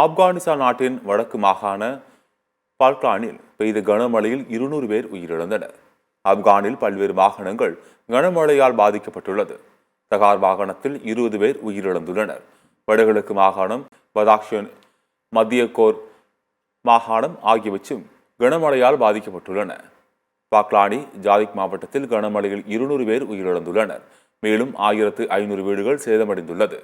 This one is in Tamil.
ஆப்கானிஸ்தான் நாட்டின் வடக்கு மாகாண பால்கானில் பெய்த கனமழையில் 200 பேர் உயிரிழந்தனர். ஆப்கானில் பல்வேறு மாகாணங்கள் கனமழையால் பாதிக்கப்பட்டுள்ளது. தகார் மாகாணத்தில் 20 பேர் உயிரிழந்துள்ளனர். வடகிழக்கு மாகாணம், பதாக்ஷன், மத்திய கோர் மாகாணம் ஆகியவற்றும் கனமழையால் பாதிக்கப்பட்டுள்ளன. பாக்லானி ஜாதிக் மாவட்டத்தில் கனமழையில் 200 பேர் உயிரிழந்துள்ளனர். மேலும் 1500 வீடுகள் சேதமடைந்துள்ளது.